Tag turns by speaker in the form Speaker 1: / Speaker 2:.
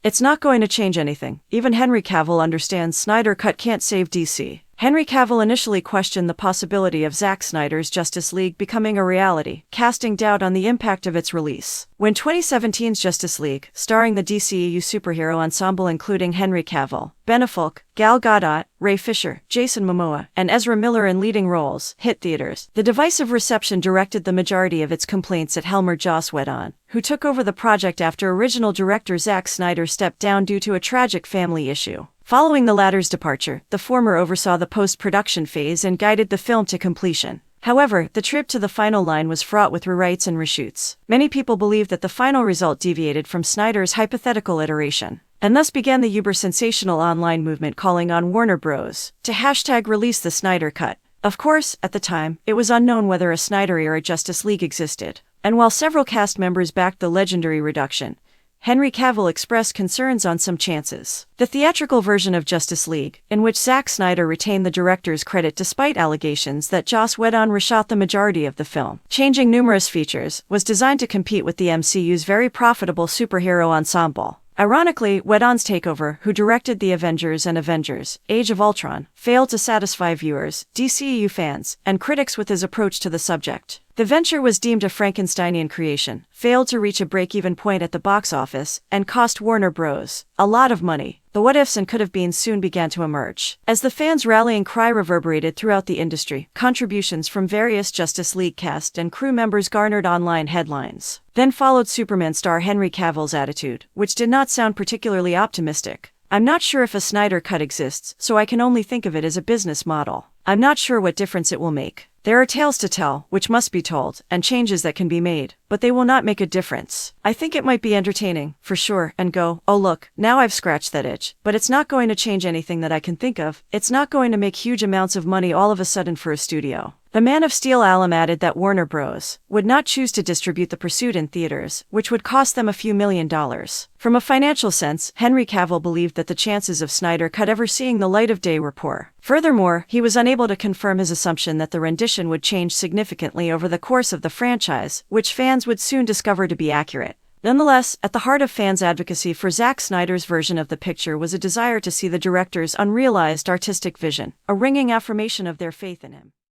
Speaker 1: It's not going to change anything. Even Henry Cavill understands Snyder Cut can't save DC. Henry Cavill initially questioned the possibility of Zack Snyder's Justice League becoming a reality, casting doubt on the impact of its release. When 2017's Justice League, starring the DCEU superhero ensemble including Henry Cavill, Ben Affleck, Gal Gadot, Ray Fisher, Jason Momoa, and Ezra Miller in leading roles, hit theaters, the divisive reception directed the majority of its complaints at helmer Joss Whedon, who took over the project after original director Zack Snyder stepped down due to a tragic family issue. Following the latter's departure, the former oversaw the post-production phase and guided the film to completion. However, the trip to the final line was fraught with rewrites and reshoots. Many people believe that the final result deviated from Snyder's hypothetical iteration, and thus began the uber-sensational online movement calling on Warner Bros. To #release the Snyder Cut. Of course, at the time, it was unknown whether a Snyder-era Justice League existed, and while several cast members backed the legendary reduction, Henry Cavill expressed concerns on some chances. The theatrical version of Justice League, in which Zack Snyder retained the director's credit despite allegations that Joss Whedon reshot the majority of the film, changing numerous features, was designed to compete with the MCU's very profitable superhero ensemble. Ironically, Whedon's takeover, who directed The Avengers and Avengers: Age of Ultron, failed to satisfy viewers, DCEU fans, and critics with his approach to the subject. The venture was deemed a Frankensteinian creation, failed to reach a break-even point at the box office, and cost Warner Bros. A lot of money. The what-ifs and could-have-beens soon began to emerge. As the fans' rallying cry reverberated throughout the industry, contributions from various Justice League cast and crew members garnered online headlines. Then followed Superman star Henry Cavill's attitude, which did not sound particularly optimistic. "I'm not sure if a Snyder Cut exists, so I can only think of it as a business model. I'm not sure what difference it will make. There are tales to tell, which must be told, and changes that can be made, but they will not make a difference. I think it might be entertaining, for sure, and go, oh look, now I've scratched that itch, but it's not going to change anything that I can think of. It's not going to make huge amounts of money all of a sudden for a studio." The Man of Steel alum added that Warner Bros. Would not choose to distribute The Pursuit in theaters, which would cost them a few $1 million. From a financial sense, Henry Cavill believed that the chances of Snyder Cut ever seeing the light of day were poor. Furthermore, he was unable to confirm his assumption that the rendition would change significantly over the course of the franchise, which fans would soon discover to be accurate. Nonetheless, at the heart of fans' advocacy for Zack Snyder's version of the picture was a desire to see the director's unrealized artistic vision, a ringing affirmation of their faith in him.